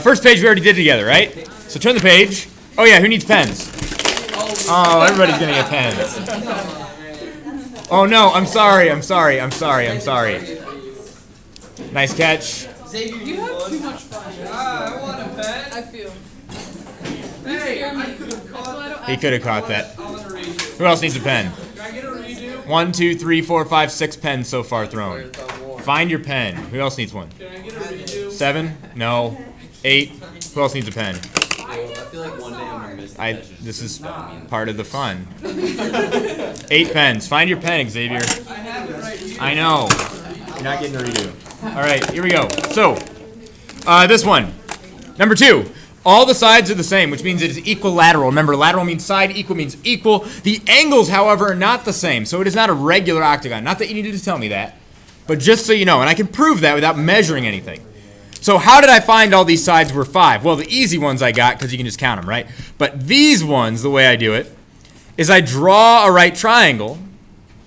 First page we already did together, right? So turn the page. Oh yeah, who needs pens? Oh, everybody's gonna get pens. Oh no, I'm sorry. Nice catch. Xavier, you have too much fun. I want a pen. I feel. Hey, I could have caught. He could have caught that. I'm gonna redo. Who else needs a pen? Can I get a redo? 1, 2, 3, 4, 5, 6 pens so far thrown. Find your pen. Who else needs one? Can I get a redo? 7? No. 8? Who else needs a pen? I feel like one day I'm gonna miss This is part of the fun. 8 pens. Find your pen, Xavier. I have it right here. I know. You're not getting a redo. All right, here we go. So, this one. Number 2. All the sides are the same, which means it is equilateral. Remember, lateral means side, equal means equal. The angles, however, are not the same, so it is not a regular octagon. Not that you needed to tell me that, but just so you know, and I can prove that without measuring anything. So how did I find all these sides were 5? Well, the easy ones I got because you can just count them, right? But these ones, the way I do it, is I draw a right triangle,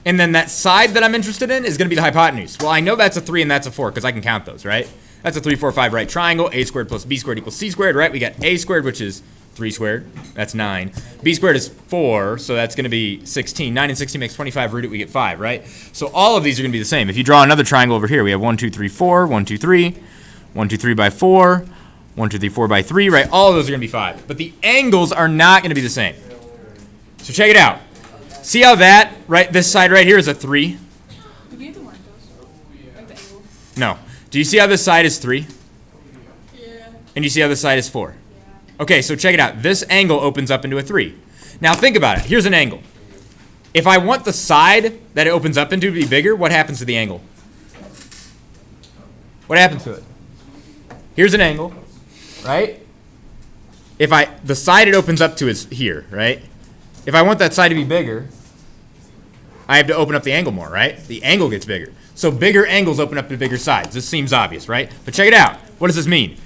and then that side that I'm interested in is going to be the hypotenuse. Well, I know that's a 3 and that's a 4 because I can count those, right? That's a 3, 4, 5 right triangle. A squared plus B squared equals C squared, right? We got A squared, which is 3 squared. That's 9. B squared is 4, so that's going to be 16. 9 and 16 makes 25. Root it, we get 5, right? So all of these are going to be the same. If you draw another triangle over here, we have 1, 2, 3, 4, 1, 2, 3, 1, 2, 3 by 4, 1, 2, 3, 4 by 3, right? All of those are going to be 5. But the angles are not going to be the same. So check it out. See how that, right, this side right here is a 3? No. Do you see how this side is 3? Yeah. And you see how this side is 4? Okay, so check it out. This angle opens up into a 3. Now think about it. Here's an angle. If I want the side that it opens up into to be bigger, what happens to the angle? What happens to it? Here's an angle, right? The side it opens up to is here, right? If I want that side to be bigger, I have to open up the angle more, right? The angle gets bigger. So bigger angles open up to bigger sides. This seems obvious, right? But check it out. What does this mean?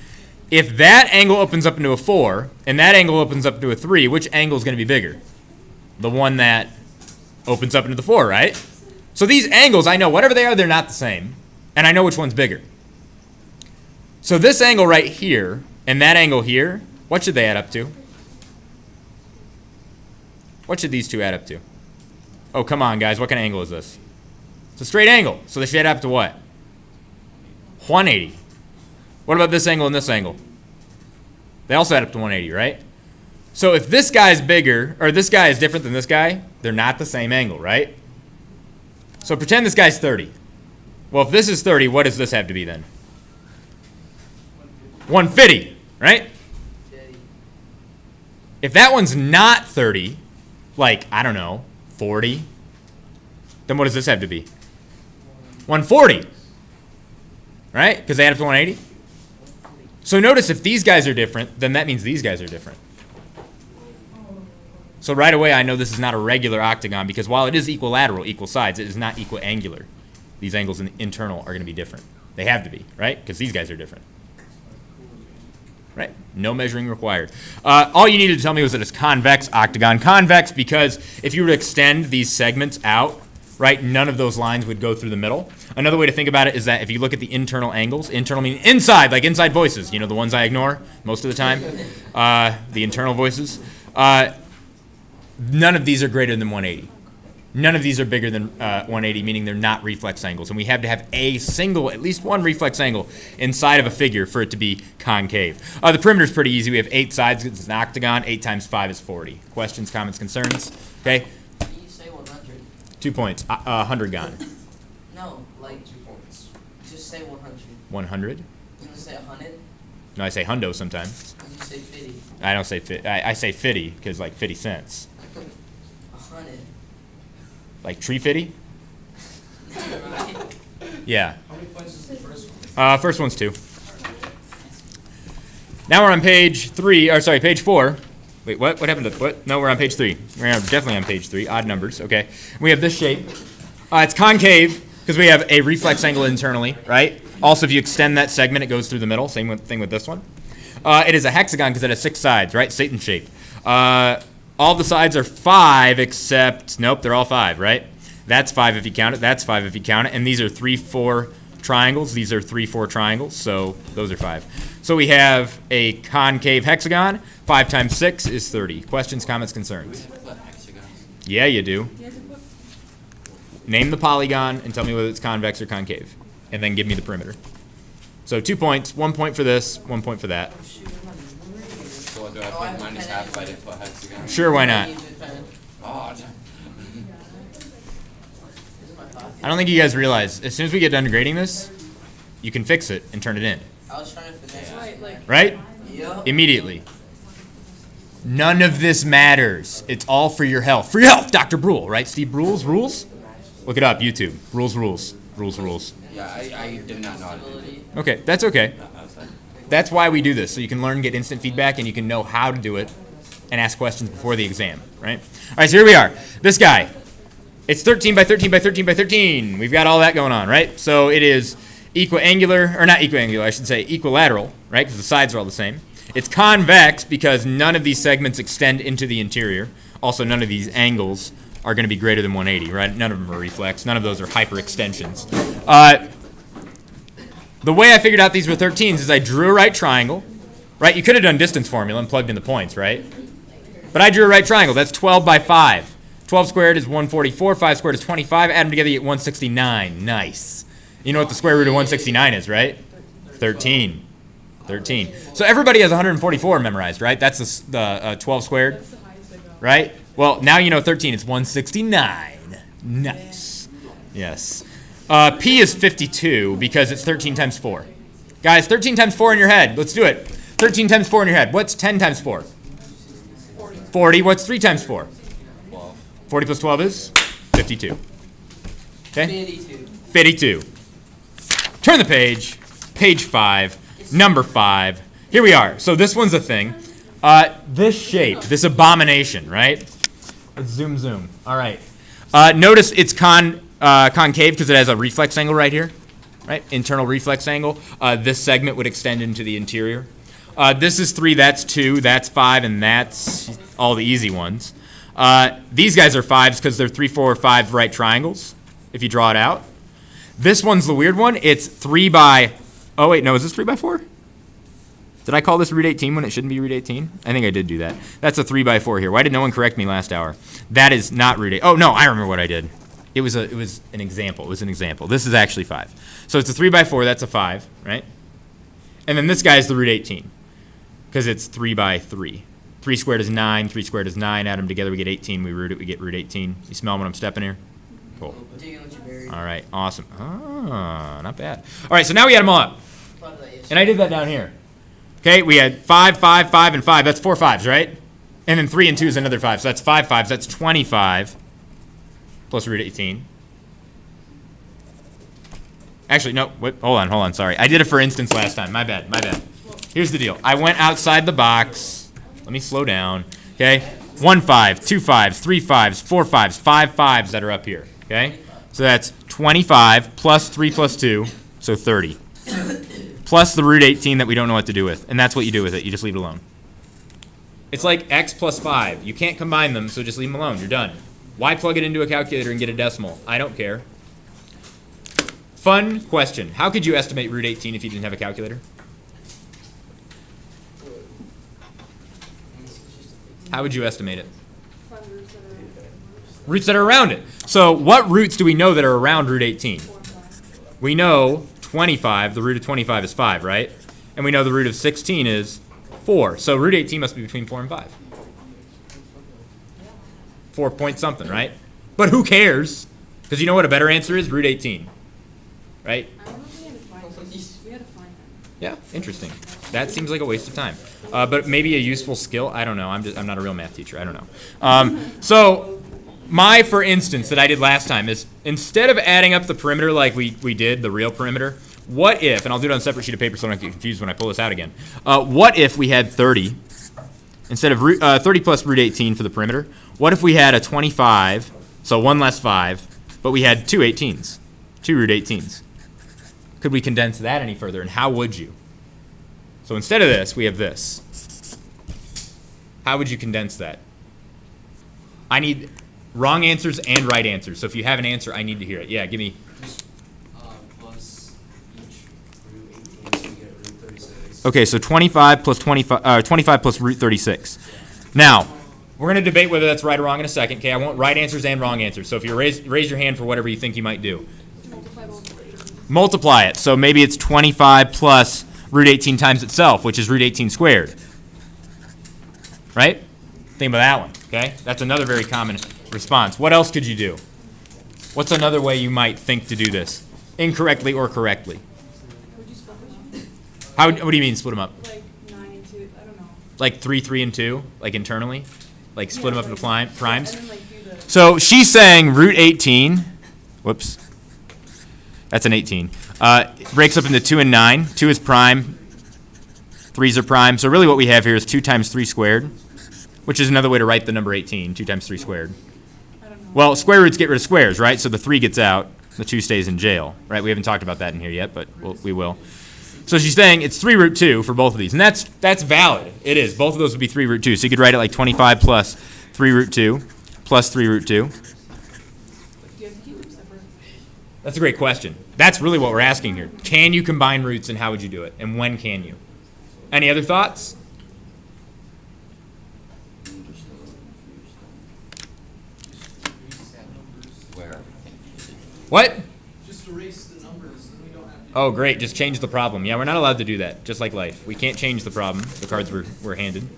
If that angle opens up into a 4 and that angle opens up to a 3, which angle is going to be bigger? The one that opens up into the 4, right? So these angles, I know whatever they are, they're not the same. And I know which one's bigger. So this angle right here and that angle here, what should they add up to? What should these two add up to? Oh, come on, guys. What kind of angle is this? It's a straight angle. So they should add up to what? 180. What about this angle and this angle? They also add up to 180, right? So if this guy is bigger, or this guy is different than this guy, they're not the same angle, right? So pretend this guy's 30. Well, if this is 30, what does this have to be then? 150, right? If that one's not 30, like, I don't know, 40, then what does this have to be? 140, right? Because they add up to 180. So notice if these guys are different, then that means these guys are different. So right away I know this is not a regular octagon because while it is equilateral, equal sides, it is not equiangular. These angles in the internal are going to be different. They have to be, right? Because these guys are different. Right? No measuring required. All you needed to tell me was that it's convex octagon. Convex because if you were to extend these segments out, right, none of those lines would go through the middle. Another way to think about it is that if you look at the internal angles, internal meaning inside, like inside voices, you know, the ones I ignore most of the time, the internal voices, none of these are greater than 180. None of these are bigger than 180, meaning they're not reflex angles. And we have to have a single, at least one reflex angle inside of a figure for it to be concave. The perimeter is pretty easy. We have 8 sides. It's an octagon. 8 times 5 is 40. Questions, comments, concerns? Okay? Can you say 100? 2 points. 100 gone. No, like 2 points. Just say 100. 100? You want to say 100? No, I say hundo sometimes. You say 50. I don't say fit. I say 50 because like 50 cents. 100. Like tree fitty? Yeah. How many points is the first one? First one's 2. Now we're on page 3, or sorry, page 4. Wait, what? What happened to what? No, we're on page 3. We're definitely on page 3. Odd numbers. Okay. We have this shape. It's concave because we have a reflex angle internally, right? Also, if you extend that segment, it goes through the middle. Same thing with this one. It is a hexagon because it has 6 sides, right? Satan shape. All the sides are 5 except, nope, they're all 5, right? That's 5 if you count it. That's 5 if you count it. And these are 3, 4 triangles. These are 3, 4 triangles. So those are 5. So we have a concave hexagon. 5 times 6 is 30. Questions, comments, concerns? Yeah, you do. Name the polygon and tell me whether it's convex or concave. And then give me the perimeter. So 2 points. 1 point for this, 1 point for that. So what do I put minus half if I didn't put hexagon? Sure, why not? Oh, I don't think you guys realize, as soon as we get done grading this, you can fix it and turn it in. I was trying to finish. Right, like, Right? Yup. Immediately. None of this matters. It's all for your health. For your health, Dr. Brule, right? Steve Brule's rules? Look it up, YouTube. Rules. yeah, I did not know how to do that. Okay, that's okay. That's why we do this, so you can learn, get instant feedback, and you can know how to do it and ask questions before the exam, right? All right, so here we are. This guy. It's 13 by 13 by 13 by 13. We've got all that going on, right? So it is equiangular, or not equiangular, I should say equilateral, right? Because the sides are all the same. It's convex because none of these segments extend into the interior. Also, none of these angles are going to be greater than 180, right? None of them are reflex. None of those are hyperextensions. The way I figured out these were 13s is I drew a right triangle, right? You could have done distance formula and plugged in the points, right? But I drew a right triangle. That's 12 by 5. 12 squared is 144. 5 squared is 25. Add them together, you get 169. Nice. You know what the square root of 169 is, right? 13. 13. So everybody has 144 memorized, right? That's the 12 squared, right? Well, now you know 13. It's 169. Nice. Yes. P is 52 because it's 13 times 4. Guys, 13 times 4 in your head. Let's do it. 13 times 4 in your head. What's 10 times 4? 40. What's 3 times 4? 40 plus 12 is 52. Okay? 52. Turn the page. Page 5. Number 5. Here we are. So this one's a thing. This shape, this abomination, right? Let's zoom. All right. Notice it's concave because it has a reflex angle right here, right? Internal reflex angle. This segment would extend into the interior. This is 3, that's 2, that's 5, and that's all the easy ones. These guys are 5s because they're 3, 4, 5 right triangles, if you draw it out. This one's the weird one. It's 3 by... Oh, wait, no, is this 3 by 4? Did I call this root 18 when it shouldn't be root 18? I think I did do that. That's a 3 by 4 here. Why did no one correct me last hour? That is not root 8. Oh, no, I remember what I did. It was an example. This is actually 5. So it's a 3 by 4. That's a 5, right? And then this guy is the root 18 because it's 3 by 3. 3 squared is 9. 3 squared is 9. Add them together, we get 18. We root it, we get root 18. You smell when I'm stepping here? Cool. All right, awesome. Ah, not bad. All right, so now we add them all up. And I did that down here. Okay, we had 5, 5, 5, and 5. That's 4 5s, right? And then 3 and 2 is another 5. So that's 5 5s. That's 25 plus root 18. Actually, no. Wait, hold on. Sorry. I did it for instance last time. My bad. Here's the deal. I went outside the box. Let me slow down. Okay? 1 5, 2 5s, 3 5s, 4 5s, 5 5s that are up here. Okay? So that's 25 plus 3 plus 2, so 30. Plus the root 18 that we don't know what to do with. And that's what you do with it. You just leave it alone. It's like x plus 5. You can't combine them, so just leave them alone. You're done. Why plug it into a calculator and get a decimal? I don't care. Fun question. How could you estimate root 18 if you didn't have a calculator? How would you estimate it? Roots that are around it. So what roots do we know that are around root 18? We know 25, the root of 25 is 5, right? And we know the root of 16 is 4. So root 18 must be between 4 and 5. 4 point something, right? But who cares? Because you know what a better answer is? Root 18. Right? I don't know if we had to find this. We had to find that. Yeah, interesting. That seems like a waste of time. But maybe a useful skill. I don't know. I'm not a real math teacher. I don't know. So my, for instance, that I did last time is instead of adding up the perimeter like we did, the real perimeter, what if, and I'll do it on a separate sheet of paper so I don't get confused when I pull this out again. What if we had 30, instead of 30 plus root 18 for the perimeter, what if we had a 25, so 1 less 5, but we had 2 18s, 2 root 18s? Could we condense that any further, and how would you? So instead of this, we have this. How would you condense that? I need wrong answers and right answers. So if you have an answer, I need to hear it. Yeah, give me. Plus each root 18, so you get root 36. Okay, so 25 plus 25 plus root 36. Now, we're going to debate whether that's right or wrong in a second. Okay, I want right answers and wrong answers. So if you raise your hand for whatever you think you might do. Multiply it. So maybe it's 25 plus root 18 times itself, which is root 18 squared. Right? Think about that one. Okay, that's another very common response. What else could you do? What's another way you might think to do this? Incorrectly or correctly? Would you split them up? What do you mean split them up? Like 9 and 2, I don't know. Like 3, 3, and 2? Like internally? Like split them up into primes? And then like do the, So she's saying root 18, whoops, that's an 18, breaks up into 2 and 9. 2 is prime, 3's are prime. So really what we have here is 2 times 3 squared, which is another way to write the number 18, 2 times 3 squared. I don't know. Well, square roots get rid of squares, right? So the 3 gets out, the 2 stays in jail, right? We haven't talked about that in here yet, but we will. So she's saying it's 3 root 2 for both of these, and that's valid. It is. Both of those would be 3 root 2. So you could write it like 25 plus 3 root 2 plus 3 root 2. Do you have to keep them separate? That's a great question. That's really what we're asking here. Can you combine roots, and how would you do it? And when can you? Any other thoughts? Where? What? Just erase the numbers and we don't have to. Oh, great. Just change the problem. Yeah, we're not allowed to do that, just like life. We can't change the problem, the cards we're handed.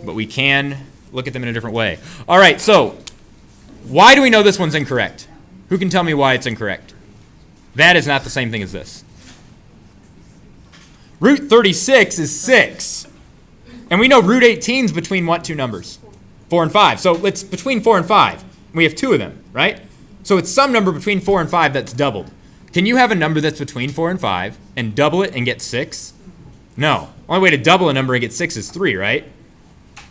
But we can look at them in a different way. All right, so why do we know this one's incorrect? Who can tell me why it's incorrect? That is not the same thing as this. Root 36 is 6. And we know root 18 is between what two numbers? 4 and 5. So it's between 4 and 5. We have 2 of them, right? So it's some number between 4 and 5 that's doubled. Can you have a number that's between 4 and 5 and double it and get 6? No. Only way to double a number and get 6 is 3, right?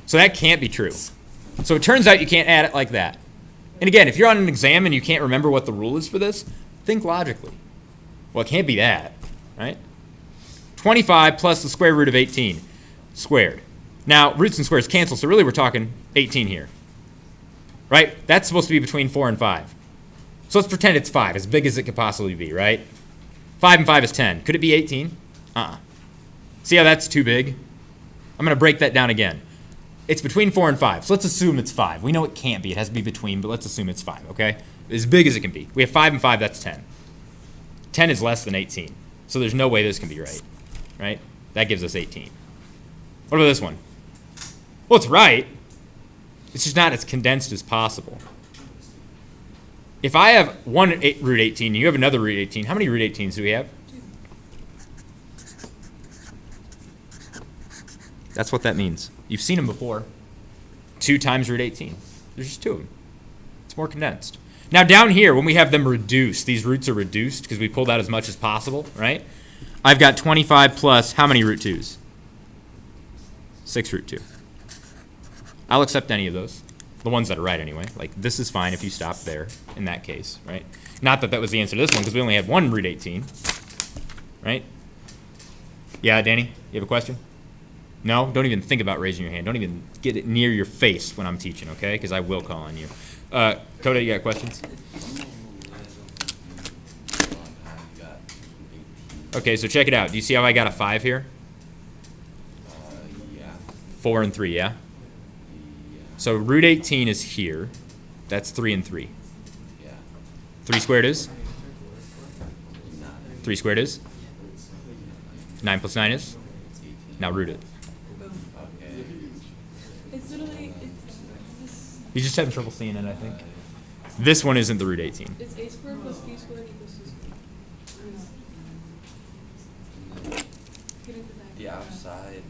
So that can't be true. So it turns out you can't add it like that. And again, if you're on an exam and you can't remember what the rule is for this, think logically. Well, it can't be that, right? 25 plus the square root of 18 squared. Now, roots and squares cancel, so really we're talking 18 here. Right? That's supposed to be between 4 and 5. So let's pretend it's 5, as big as it could possibly be, right? 5 and 5 is 10. Could it be 18? See how that's too big? I'm going to break that down again. It's between 4 and 5, so let's assume it's 5. We know it can't be. It has to be between, but let's assume it's 5, okay? As big as it can be. We have 5 and 5, that's 10. 10 is less than 18, so there's no way this can be right, right? That gives us 18. What about this one? Well, it's right. It's just not as condensed as possible. If I have one root 18 and you have another root 18, how many root 18s do we have? That's what that means. You've seen them before. 2 times root 18. There's just 2 of them. It's more condensed. Now down here, when we have them reduced, these roots are reduced because we pulled out as much as possible, right? I've got 25 plus how many root 2's? 6 root 2. I'll accept any of those. The ones that are right anyway. Like this is fine if you stop there in that case, right? Not that that was the answer to this one because we only have one root 18, right? Yeah, Danny, you have a question? No? Don't even think about raising your hand. Don't even get it near your face when I'm teaching, okay? Because I will call on you. Coda, you got questions? Okay, so check it out. Do you see how I got a 5 here? Yeah. 4 and 3, yeah? So root 18 is here. That's 3 and 3. Yeah. 3 squared is? 3 squared is? 9 plus 9 is? Now root it. Okay. It's literally, it's He's just having trouble seeing it, I think. This one isn't the root 18. it's a squared plus b squared equals c squared. I don't know. Get into that. The outside,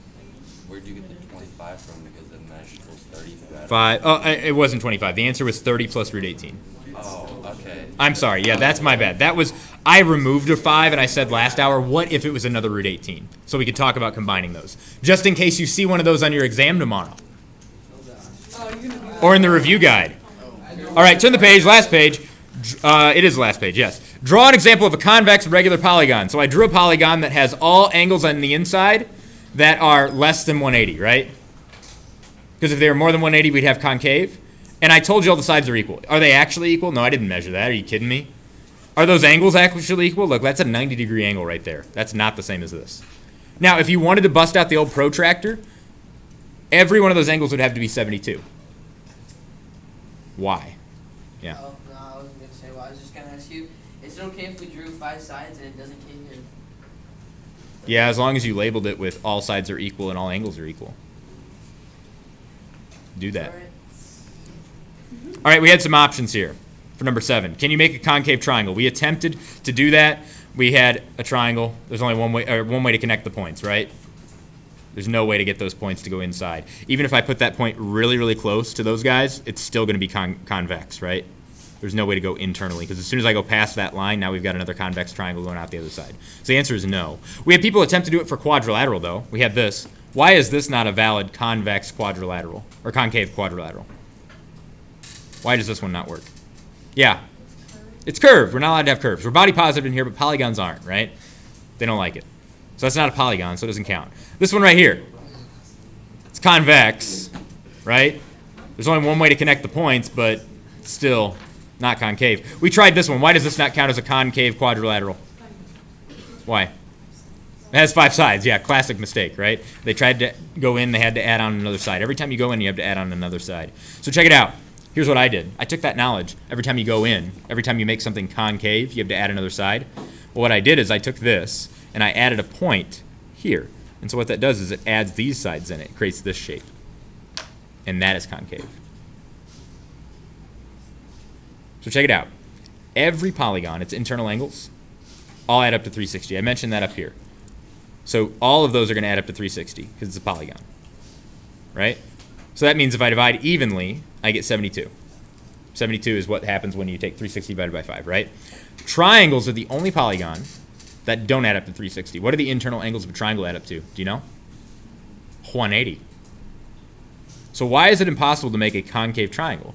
where'd you get the 25 from? Because the mesh equals 30. 5. Oh, it wasn't 25. The answer was 30 plus root 18. Oh, okay. I'm sorry. Yeah, that's my bad. That was, I removed a 5 and I said last hour, what if it was another root 18? So we could talk about combining those. Just in case you see one of those on your exam tomorrow. Oh, you're gonna be Or in the review guide. All right, turn the page, last page. It is the last page, yes. Draw an example of a convex regular polygon. So I drew a polygon that has all angles on the inside that are less than 180, right? Because if they were more than 180, we'd have concave. And I told you all the sides are equal. Are they actually equal? No, I didn't measure that. Are you kidding me? Are those angles actually equal? Look, that's a 90-degree angle right there. That's not the same as this. Now, if you wanted to bust out the old protractor, every one of those angles would have to be 72. Why? Yeah. Oh, no, I wasn't gonna say. Well, I was just gonna ask you. Is it okay if we drew 5 sides and it doesn't cave in? Yeah, as long as you labeled it with all sides are equal and all angles are equal. Do that. Alright. All right, we had some options here for number 7. Can you make a concave triangle? We attempted to do that. We had a triangle. There's only one way to connect the points, right? There's no way to get those points to go inside. Even if I put that point really, really close to those guys, it's still going to be convex, right? There's no way to go internally, because as soon as I go past that line, now we've got another convex triangle going out the other side. So the answer is no. We had people attempt to do it for quadrilateral, though. We had this. Why is this not a valid convex quadrilateral, or concave quadrilateral? Why does this one not work? Yeah. It's curved. We're not allowed to have curves. We're body positive in here, but polygons aren't, right? They don't like it. So that's not a polygon, so it doesn't count. This one right here. It's convex, right? There's only one way to connect the points, but still not concave. We tried this one. Why does this not count as a concave quadrilateral? Why? It has 5 sides. Yeah, classic mistake, right? They tried to go in, they had to add on another side. Every time you go in, you have to add on another side. So check it out. Here's what I did. I took that knowledge. Every time you go in, every time you make something concave, you have to add another side. Well, what I did is I took this, and I added a point here. And so what that does is it adds these sides in it. It creates this shape. And that is concave. So check it out. Every polygon, its internal angles, all add up to 360. I mentioned that up here. So all of those are going to add up to 360 because it's a polygon, right? So that means if I divide evenly, I get 72. 72 is what happens when you take 360 divided by 5, right? Triangles are the only polygon that don't add up to 360. What do the internal angles of a triangle add up to? Do you know? 180. So why is it impossible to make a concave triangle?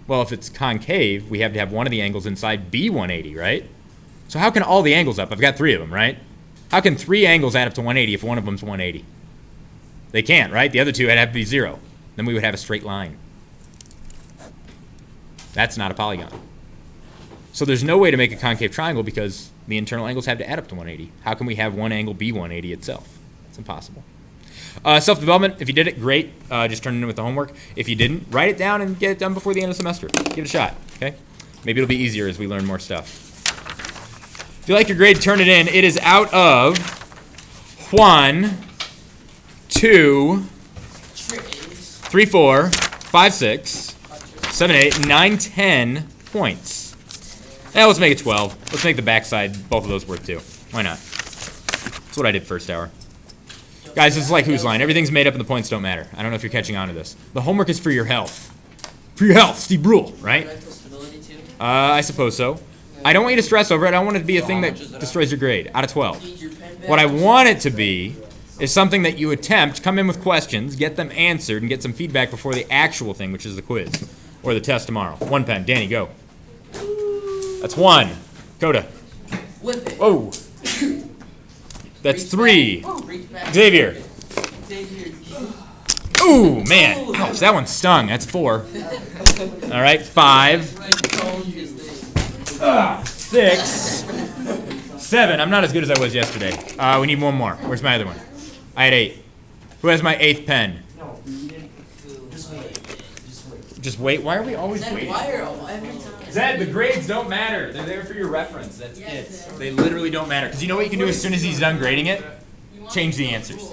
Well, if it's concave, we have to have one of the angles inside be 180, right? So how can all the angles up? I've got 3 of them, right? How can 3 angles add up to 180 if one of them's 180? They can't, right? The other 2 would have to be 0. Then we would have a straight line. That's not a polygon. So there's no way to make a concave triangle because the internal angles have to add up to 180. How can we have one angle be 180 itself? It's impossible. Self-development, if you did it, great. Just turn it in with the homework. If you didn't, write it down and get it done before the end of the semester. Give it a shot, okay? Maybe it'll be easier as we learn more stuff. If you like your grade, turn it in. It is out of 1, 2, 3, 4, 5, 6, 7, 8, 9, 10 points. Now let's make it 12. Let's make the backside, both of those worth 2. Why not? That's what I did first hour. Guys, this is like Whose Line. Everything's made up and the points don't matter. I don't know if you're catching on to this. The homework is for your health. For your health, Steve Brule, right? I suppose so. I don't want you to stress over it. I don't want it to be a thing that destroys your grade. Out of 12. What I want it to be is something that you attempt, come in with questions, get them answered, and get some feedback before the actual thing, which is the quiz. Or the test tomorrow. 1 pen. Danny, go. That's 1. Coda. Whoa. That's 3. Xavier. Ooh, man. Ouch, that one stung. That's 4. All right, 5. 6. 7. I'm not as good as I was yesterday. We need one more. Where's my other one? I had 8. Who has my 8th pen? Just wait. Why are we always waiting? Zed, the grades don't matter. They're there for your reference. That's it. They literally don't matter. Because you know what you can do as soon as he's done grading it? Change the answers.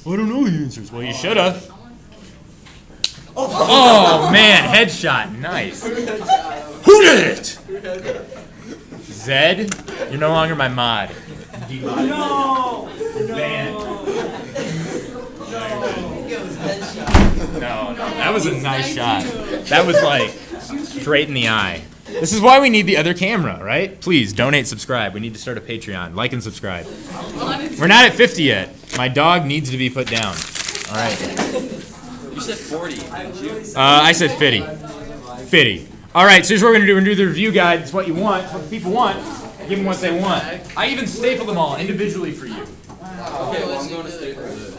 I don't know the answers. Well, you should have. Oh, man. Headshot. Nice. Who did it? Zed, you're no longer my mod. No. No, that was a nice shot. That was like straight in the eye. This is why we need the other camera, right? Please donate, subscribe. We need to start a Patreon. Like and subscribe. We're not at 50 yet. My dog needs to be put down. All right. You said 40, didn't you? I said 50. 50. All right, so here's what we're going to do. We're going to do the review guide. It's what you want. It's what people want. Give them what they want. I even stapled them all individually for you. Okay, well, I'm going to stay for this.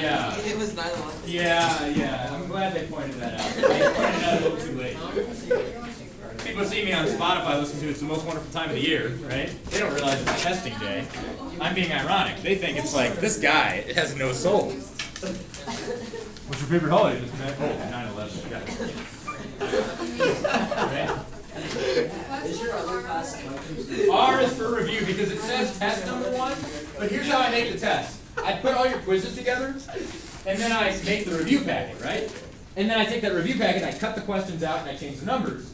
Yeah. It was 9/11. Yeah. I'm glad they pointed that out. They pointed it out a little too late. people see me on Spotify listening to It's the Most Wonderful Time of the Year, right? They don't realize it's testing day. I'm being ironic. They think it's like, this guy has no soul. What's your favorite holiday, Mr. Matt? Oh, 9/11. Got it. R is for review because it says test number 1, but here's how I make the test. I put all your quizzes together, and then I make the review packet, right? And then I take that review packet, and I cut the questions out, and I change the numbers.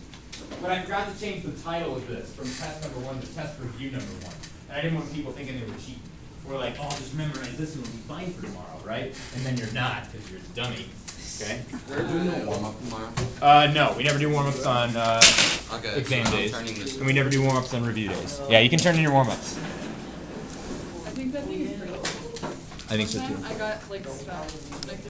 But I forgot to change the title of this from test number 1 to test review number 1. And I didn't want people thinking they were cheating. We're like, oh, just memorize this and it'll be fine for tomorrow, right? And then you're not, because you're a dummy. Okay? We're doing a warm-up tomorrow. No, we never do warm-ups on Okay, exam so I'm days. turning this. And we never do warm-ups on review days. Yeah, you can turn in your warm-ups. I think that thing is pretty cool. I think so too. I got like stuff. Like,